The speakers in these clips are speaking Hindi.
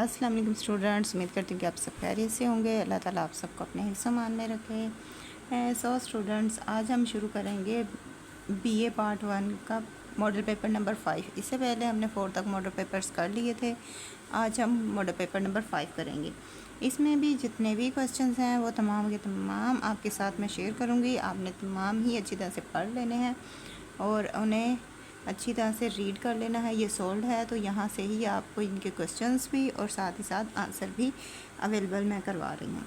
अस्सलाम वालेकुम स्टूडेंट्स, उम्मीद करती हूँ कि आप सब खैरियत से होंगे। अल्लाह ताला आप सबको अपने हिफ्ज़ मान में रखे। सो स्टूडेंट्स, आज हम शुरू करेंगे बीए पार्ट 1 का मॉडल पेपर नंबर 5। इससे पहले हमने 4 तक मॉडल पेपर्स कर लिए थे। आज हम मॉडल पेपर नंबर 5 करेंगे। इसमें भी जितने भी क्वेश्चंस हैं वो तमाम के तमाम आपके साथ मैं शेयर करूँगी। आपने तमाम ही अच्छी तरह से पढ़ लेने हैं और उन्हें अच्छी तरह से रीड कर लेना है। ये सोल्ड है तो यहाँ से ही आपको इनके क्वेश्चंस भी और साथ ही साथ आंसर भी अवेलेबल मैं करवा रही हूँ।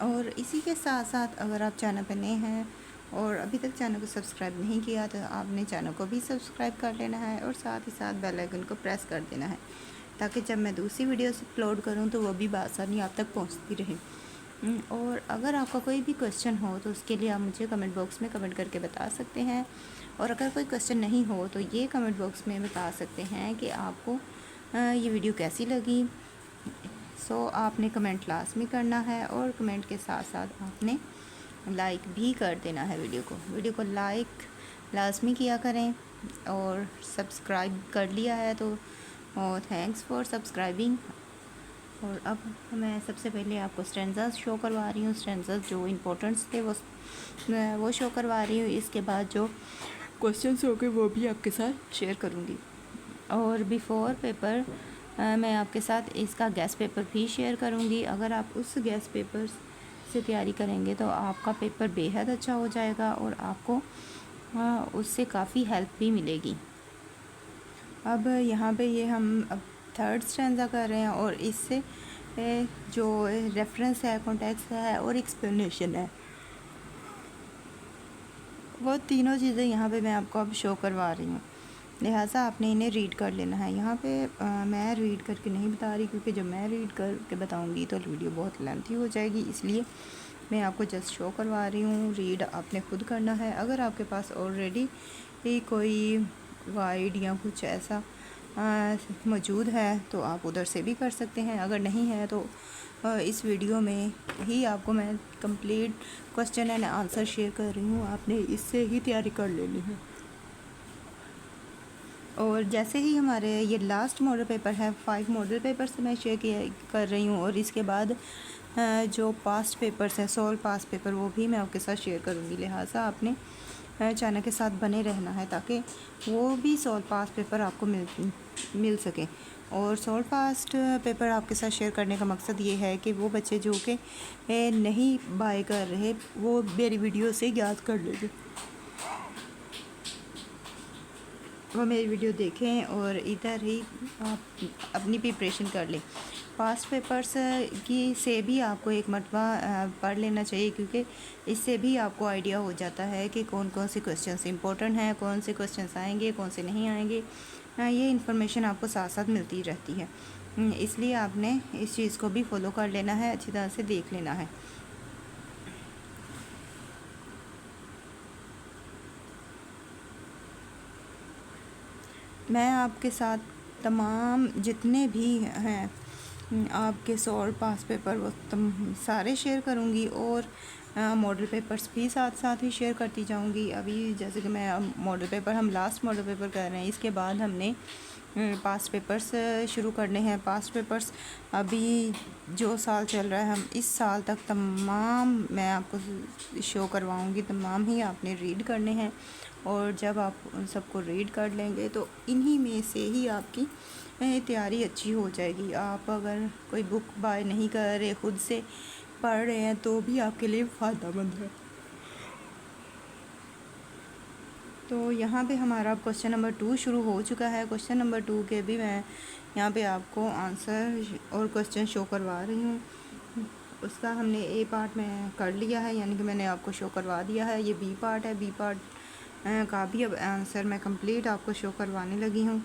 और इसी के साथ साथ अगर आप चैनल पर नए हैं और अभी तक चैनल को सब्सक्राइब नहीं किया तो आपने चैनल को भी सब्सक्राइब कर लेना है और साथ ही साथ बेल आइकन को प्रेस कर देना है, ताकि जब मैं दूसरी वीडियोस अपलोड करूँ तो वो भी बआसानी आप तक पहुँचती रहे। और अगर आपका कोई भी क्वेश्चन हो तो उसके लिए आप मुझे कमेंट बॉक्स में कमेंट करके बता सकते हैं। और अगर कोई क्वेश्चन नहीं हो तो ये कमेंट बॉक्स में बता सकते हैं कि आपको ये वीडियो कैसी लगी। सो आपने कमेंट लाजमी करना है और कमेंट के साथ साथ आपने लाइक भी कर देना है। वीडियो को लाइक लाजमी किया करें और सब्सक्राइब कर लिया है तो थैंक्स फॉर सब्सक्राइबिंग। और अब मैं सबसे पहले आपको स्टैंजास शो करवा रही हूँ। स्टैंजास जो इम्पोर्टेंट्स थे वो शो करवा रही हूँ। इसके बाद जो क्वेश्चंस हो गए वो भी आपके साथ शेयर करूँगी। और बिफ़ोर पेपर मैं आपके साथ इसका गैस पेपर भी शेयर करूँगी। अगर आप उस गैस पेपर से तैयारी करेंगे तो आपका पेपर बेहद अच्छा हो जाएगा और आपको उससे काफ़ी हेल्प भी मिलेगी। अब यहाँ पे ये हम अब थर्ड स्टैंजा कर रहे हैं और इससे जो रेफरेंस है, कॉन्टेक्स्ट है और एक्सप्लेनेशन है, वो तीनों चीज़ें यहाँ पे मैं आपको अब शो करवा रही हूँ। लिहाजा आपने इन्हें रीड कर लेना है। यहाँ पे मैं रीड करके नहीं बता रही, क्योंकि जब मैं रीड करके बताऊँगी तो वीडियो बहुत लेंथी हो जाएगी, इसलिए मैं आपको जस्ट शो करवा रही हूँ। रीड आपने खुद करना है। अगर आपके पास ऑलरेडी कोई गाइड या कुछ ऐसा मौजूद है तो आप उधर से भी कर सकते हैं। अगर नहीं है तो इस वीडियो में ही आपको मैं complete question and answer share कर रही हूँ। आपने इससे ही तैयारी कर लेनी है। और जैसे ही हमारे ये लास्ट मॉडल पेपर है, 5 मॉडल पेपर से मैं शेयर कर रही हूँ और इसके बाद जो पास्ट पेपर्स हैं, सोल्व पास्ट पेपर, वो भी मैं आपके साथ शेयर करूँगी। लिहाजा आपने चैनल के साथ बने रहना है ताकि वो भी सोल्व पास्ट पेपर आपको मिल सके। और सोल्व पास्ट पेपर आपके साथ शेयर करने का मकसद ये है कि वो बच्चे जो कि नहीं बाय कर रहे वो मेरी वीडियो से याद कर लेंगे, वो मेरी वीडियो देखें और इधर ही आप अपनी प्रिपरेशन कर लें। पास्ट पेपर्स की से भी आपको एक मरतबा पढ़ लेना चाहिए, क्योंकि इससे भी आपको आइडिया हो जाता है कि कौन कौन से क्वेश्चंस इंपॉर्टेंट हैं, कौन से क्वेश्चंस आएंगे, कौन से नहीं आएंगे। ये इन्फॉर्मेशन आपको साथ साथ मिलती रहती है, इसलिए आपने इस चीज़ को भी फॉलो कर लेना है, अच्छी तरह से देख लेना है। मैं आपके साथ तमाम जितने भी हैं आपके सोल्व पास पेपर वो सारे शेयर करूंगी और मॉडल पेपर्स भी साथ साथ ही शेयर करती जाऊंगी। अभी जैसे कि मैं मॉडल पेपर, हम लास्ट मॉडल पेपर कर रहे हैं, इसके बाद हमने पास्ट पेपर्स शुरू करने हैं। पास्ट पेपर्स अभी जो साल चल रहा है, हम इस साल तक तमाम मैं आपको शो करवाऊंगी, तमाम ही आपने रीड करने हैं। और जब आप उन सबको रीड कर लेंगे तो इन्हीं में से ही आपकी तैयारी अच्छी हो जाएगी। आप अगर कोई बुक बाय नहीं कर रहे, ख़ुद से पढ़ रहे हैं, तो भी आपके लिए फ़ायदेमंद है। तो यहाँ पे हमारा क्वेश्चन नंबर 2 शुरू हो चुका है। क्वेश्चन नंबर 2 के भी मैं यहाँ पे आपको आंसर और क्वेश्चन शो करवा रही हूँ। उसका हमने ए पार्ट में कर लिया है, यानी कि मैंने आपको शो करवा दिया है। ये बी पार्ट है। बी पार्ट का भी अब आंसर मैं कंप्लीट आपको शो करवाने लगी हूँ।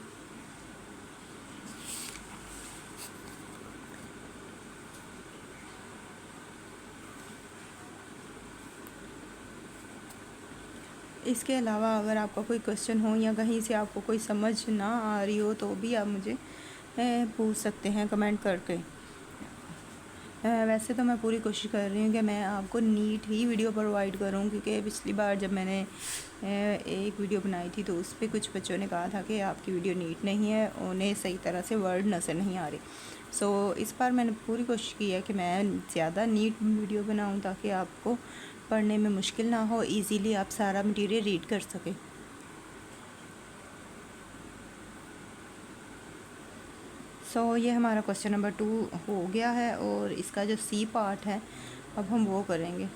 इसके अलावा अगर आपका कोई क्वेश्चन हो या कहीं से आपको कोई समझ ना आ रही हो तो भी आप मुझे पूछ सकते हैं कमेंट करके। वैसे तो मैं पूरी कोशिश कर रही हूँ कि मैं आपको नीट ही वीडियो प्रोवाइड करूँ, क्योंकि पिछली बार जब मैंने एक वीडियो बनाई थी तो उस पर कुछ बच्चों ने कहा था कि आपकी वीडियो नीट नहीं है, उन्हें सही तरह से वर्ड नज़र नहीं आ रहे। सो इस बार मैंने पूरी कोशिश की है कि मैं ज़्यादा नीट वीडियो बनाऊँ ताकि आपको पढ़ने में मुश्किल ना हो, इजीली आप सारा मटेरियल रीड कर सकें। सो ये हमारा क्वेश्चन नंबर 2 हो गया है, और इसका जो सी पार्ट है अब हम वो करेंगे।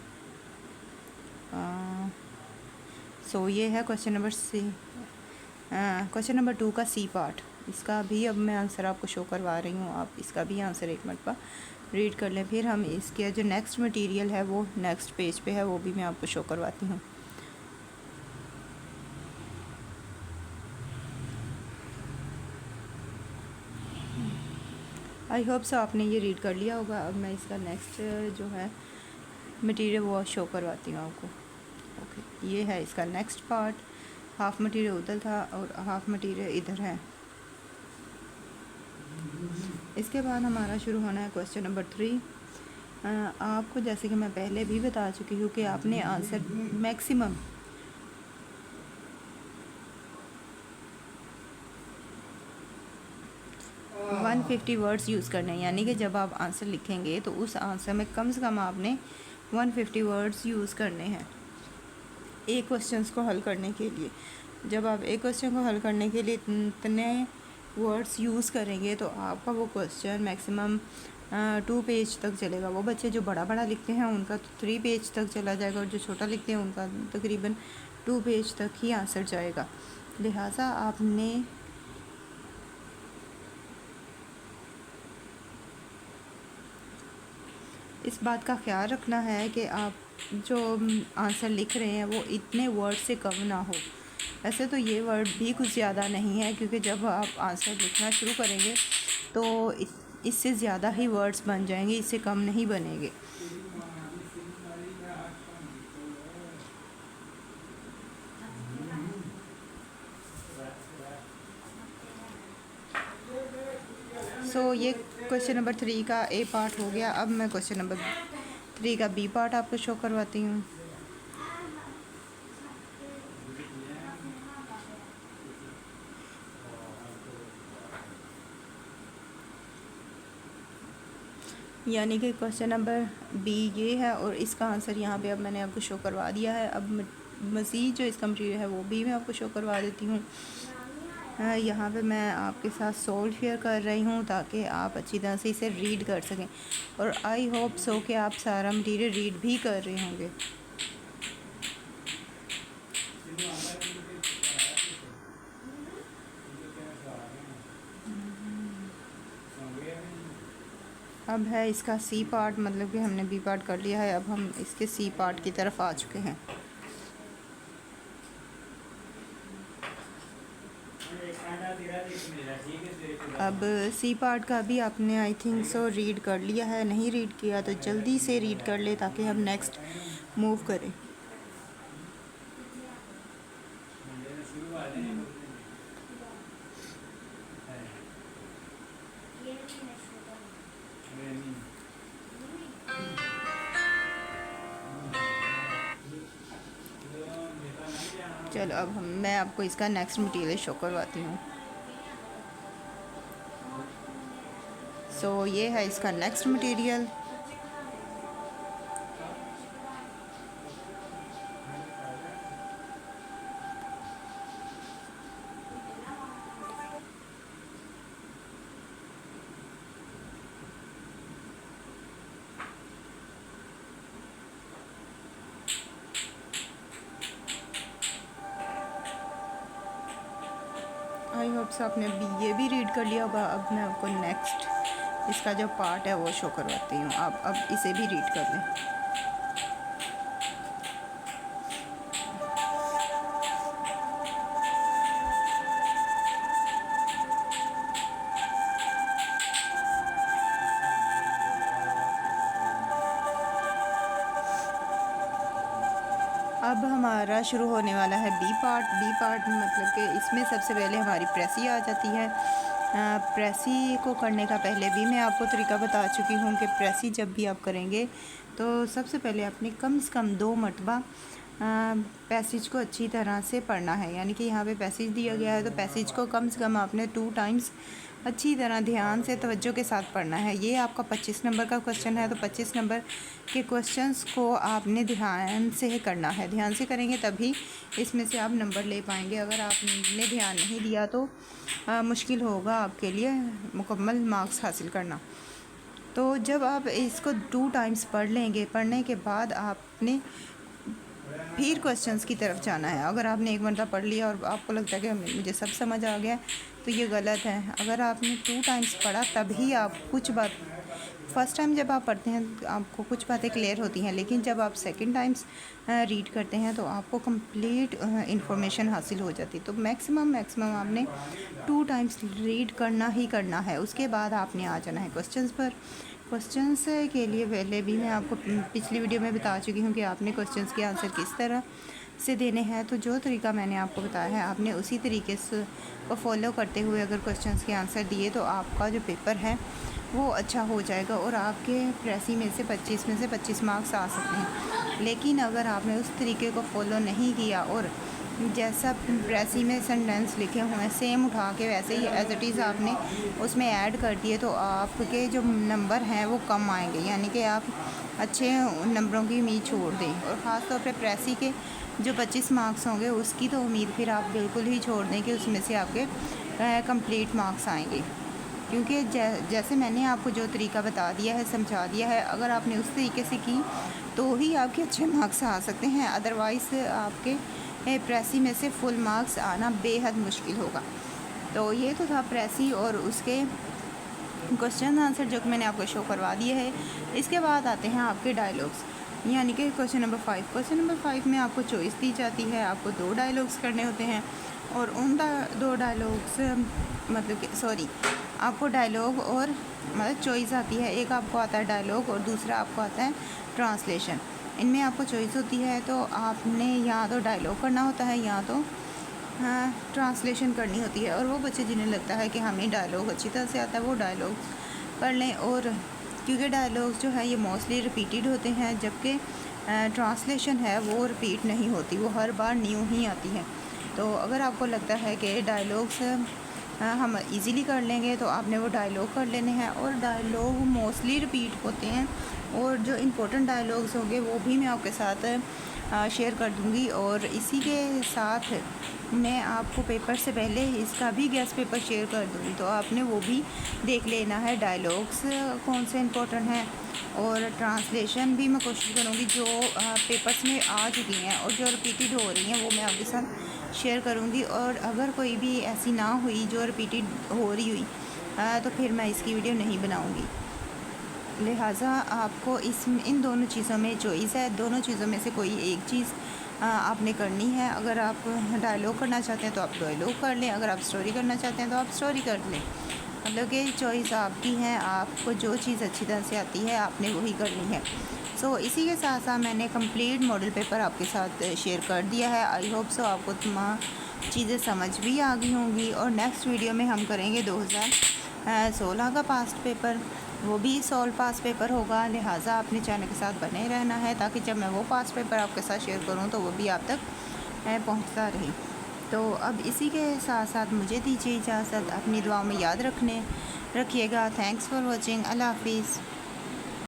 सो ये है क्वेश्चन नंबर क्वेश्चन नंबर 2 का सी पार्ट। इसका भी अब मैं आंसर आपको शो करवा रही हूँ, आप इसका भी आंसर एक मरतबा रीड कर लें। फिर हम इसके जो नेक्स्ट मटेरियल है वो नेक्स्ट पेज पे है, वो भी मैं आपको शो करवाती हूँ। आई होप सो आपने ये रीड कर लिया होगा। अब मैं इसका नेक्स्ट जो है मटेरियल वो शो करवाती हूँ आपको। ओके, ये है इसका नेक्स्ट पार्ट। हाफ़ मटेरियल उधर था और हाफ़ मटेरियल इधर है। इसके बाद हमारा शुरू होना है क्वेश्चन नंबर 3। आपको जैसे कि मैं पहले भी बता चुकी हूँ कि आपने आंसर मैक्सिमम 150 वर्ड्स यूज़ करने हैं, यानी कि जब आप आंसर लिखेंगे तो उस आंसर में कम से कम आपने 150 वर्ड्स यूज़ करने हैं एक क्वेश्चन को हल करने के लिए। जब आप एक क्वेश्चन को हल करने के लिए इतने वर्ड्स यूज़ करेंगे तो आपका वो क्वेश्चन मैक्सिमम 2 पेज तक चलेगा। वो बच्चे जो बड़ा बड़ा लिखते हैं उनका तो 3 पेज तक चला जाएगा, और जो छोटा लिखते हैं उनका तकरीबन 2 पेज तक ही आंसर जाएगा। लिहाजा आपने इस बात का ख्याल रखना है कि आप जो आंसर लिख रहे हैं वो इतने वर्ड से कम ना हो। वैसे तो ये वर्ड भी कुछ ज़्यादा नहीं है, क्योंकि जब आप आंसर लिखना शुरू करेंगे तो इससे ज़्यादा ही वर्ड्स बन जाएंगे, इससे कम नहीं बनेंगे। सो ये क्वेश्चन नंबर 3 का ए पार्ट हो गया। अब मैं क्वेश्चन नंबर 3 का बी पार्ट आपको शो करवाती हूँ। यानी कि क्वेश्चन नंबर बी ये है, और इसका आंसर यहाँ पे अब मैंने आपको शो करवा दिया है। अब मज़ीद जो इसका मटीरियल है वो भी मैं आपको शो करवा देती हूँ। यहाँ पे मैं आपके साथ सोल्व शेयर कर रही हूँ ताकि आप अच्छी तरह से इसे रीड कर सकें, और आई होप सो कि आप सारा मटीरियल रीड भी कर रहे होंगे। अब है इसका सी पार्ट, मतलब कि हमने बी पार्ट कर लिया है, अब हम इसके सी पार्ट की तरफ आ चुके हैं। अब सी पार्ट का भी आपने आई थिंक सो रीड कर लिया है, नहीं रीड किया तो जल्दी से रीड कर ले ताकि हम नेक्स्ट मूव करें। चलो अब मैं आपको इसका नेक्स्ट मटीरियल शो करवाती हूँ। सो ये है इसका नेक्स्ट मटीरियल। आई होप से आपने ये भी रीड कर लिया होगा। अब मैं आपको नेक्स्ट इसका जो पार्ट है वो शो करवाती हूँ, आप अब इसे भी रीड कर लें। अब हमारा शुरू होने वाला है बी पार्ट। बी पार्ट मतलब कि इसमें सबसे पहले हमारी प्रेसी आ जाती है। प्रेसी को करने का पहले भी मैं आपको तरीका बता चुकी हूँ कि प्रेसी जब भी आप करेंगे तो सबसे पहले आपने कम से कम 2 मरतबा पैसेज को अच्छी तरह से पढ़ना है। यानी कि यहाँ पे पैसेज दिया गया है तो पैसेज को कम से कम आपने 2 टाइम्स अच्छी तरह ध्यान से तवज्जो के साथ पढ़ना है। ये आपका 25 नंबर का क्वेश्चन है तो 25 नंबर के क्वेश्चंस को आपने ध्यान से करना है। ध्यान से करेंगे तभी इसमें से आप नंबर ले पाएंगे। अगर आपने ध्यान नहीं दिया तो मुश्किल होगा आपके लिए मुकम्मल मार्क्स हासिल करना। तो जब आप इसको 2 टाइम्स पढ़ लेंगे, पढ़ने के बाद आपने फिर क्वेश्चंस की तरफ जाना है। अगर आपने एक मरतबा पढ़ लिया और आपको लगता है कि मुझे सब समझ आ गया तो ये गलत है। अगर आपने 2 टाइम्स पढ़ा तभी आप कुछ बात, फ़र्स्ट टाइम जब आप पढ़ते हैं आपको कुछ बातें क्लियर होती हैं, लेकिन जब आप सेकंड टाइम्स रीड करते हैं तो आपको कंप्लीट इंफॉर्मेशन हासिल हो जाती है। तो मैक्सिमम आपने 2 टाइम्स रीड करना ही करना है। उसके बाद आपने आ जाना है क्वेश्चंस पर। क्वेश्चंस के लिए पहले भी मैं आपको पिछली वीडियो में बता चुकी हूँ कि आपने क्वेश्चंस के आंसर किस तरह से देने हैं। तो जो तरीका मैंने आपको बताया है आपने उसी तरीके से को फॉलो करते हुए अगर क्वेश्चंस के आंसर दिए तो आपका जो पेपर है वो अच्छा हो जाएगा और आपके प्रेसी में से 25 मार्क्स आ सकते हैं। लेकिन अगर आपने उस तरीके को फॉलो नहीं किया और जैसा प्रेसी में सेंटेंस लिखे हुए हैं सेम उठा के वैसे ही एज इट इज़ आपने उसमें ऐड कर दिए तो आपके जो नंबर हैं वो कम आएंगे। यानी कि आप अच्छे नंबरों की उम्मीद छोड़ दें और ख़ास तौर पे प्रेसी के जो 25 मार्क्स होंगे उसकी तो उम्मीद फिर आप बिल्कुल ही छोड़ दें कि उसमें से आपके कंप्लीट मार्क्स आएंगे। क्योंकि जैसे मैंने आपको जो तरीका बता दिया है, समझा दिया है, अगर आपने उस तरीके से की तो ही आपके अच्छे मार्क्स आ सकते हैं। अदरवाइज़ आपके प्रेसी में से फुल मार्क्स आना बेहद मुश्किल होगा। तो ये तो था प्रेसी और उसके क्वेश्चन आंसर जो कि मैंने आपको शो करवा दिए है। इसके बाद आते हैं आपके डायलॉग्स, यानी कि क्वेश्चन नंबर 5। क्वेश्चन नंबर 5 में आपको चॉइस दी जाती है, आपको 2 डायलॉग्स करने होते हैं और उन 2 डायलॉग्स मतलब कि आपको डायलॉग और मतलब चॉइस आती है। एक आपको आता है डायलॉग और दूसरा आपको आता है ट्रांसलेशन। इनमें आपको चॉइस होती है तो आपने या तो डायलॉग करना होता है या तो ट्रांसलेशन करनी होती है। और वो बच्चे जिन्हें लगता है कि हमें डायलॉग अच्छी तरह से आता है वो डायलॉग कर लें। और क्योंकि डायलॉग जो है ये मोस्टली रिपीटेड होते हैं, जबकि ट्रांसलेशन है वो रिपीट नहीं होती, वो हर बार न्यू ही आती है। तो अगर आपको लगता है कि डायलॉग्स हम इजीली कर लेंगे तो आपने वो डायलॉग कर लेने हैं। और डायलॉग मोस्टली रिपीट होते हैं और जो इम्पोर्टेंट डायलॉग्स होंगे वो भी मैं आपके साथ शेयर कर दूंगी। और इसी के साथ मैं आपको पेपर से पहले इसका भी गेस्ट पेपर शेयर कर दूंगी, तो आपने वो भी देख लेना है डायलॉग्स कौन से इम्पोर्टेंट हैं। और ट्रांसलेशन भी मैं कोशिश करूँगी जो पेपर्स में आ चुकी हैं और जो रिपीटेड हो रही हैं वो मैं आपके साथ शेयर करूँगी। और अगर कोई भी ऐसी ना हुई जो रिपीटेड हो रही हुई तो फिर मैं इसकी वीडियो नहीं बनाऊँगी। लिहाजा आपको इन दोनों चीज़ों में चॉइस है, दोनों चीज़ों में से कोई एक चीज़ आपने करनी है। अगर आप डायलॉग करना चाहते हैं तो आप डायलॉग कर लें, अगर आप स्टोरी करना चाहते हैं तो आप स्टोरी कर लें। मतलब कि चॉइस आपकी है, आपको जो चीज़ अच्छी तरह से आती है आपने वही करनी है। सो इसी के साथ साथ मैंने कंप्लीट मॉडल पेपर आपके साथ शेयर कर दिया है। आई होप सो आपको तमाम चीज़ें समझ भी आ गई होंगी। और नेक्स्ट वीडियो में हम करेंगे 2016 का पास्ट पेपर, वो भी सॉल्व पास पेपर होगा। लिहाजा अपने चैनल के साथ बने रहना है ताकि जब मैं वो पास पेपर आपके साथ शेयर करूं तो वो भी आप तक पहुंचता रहे। तो अब इसी के साथ साथ मुझे दीजिए इजाज़त, अपनी दुआओं में याद रखिएगा। Thanks for watching. अल्लाह हाफिज़।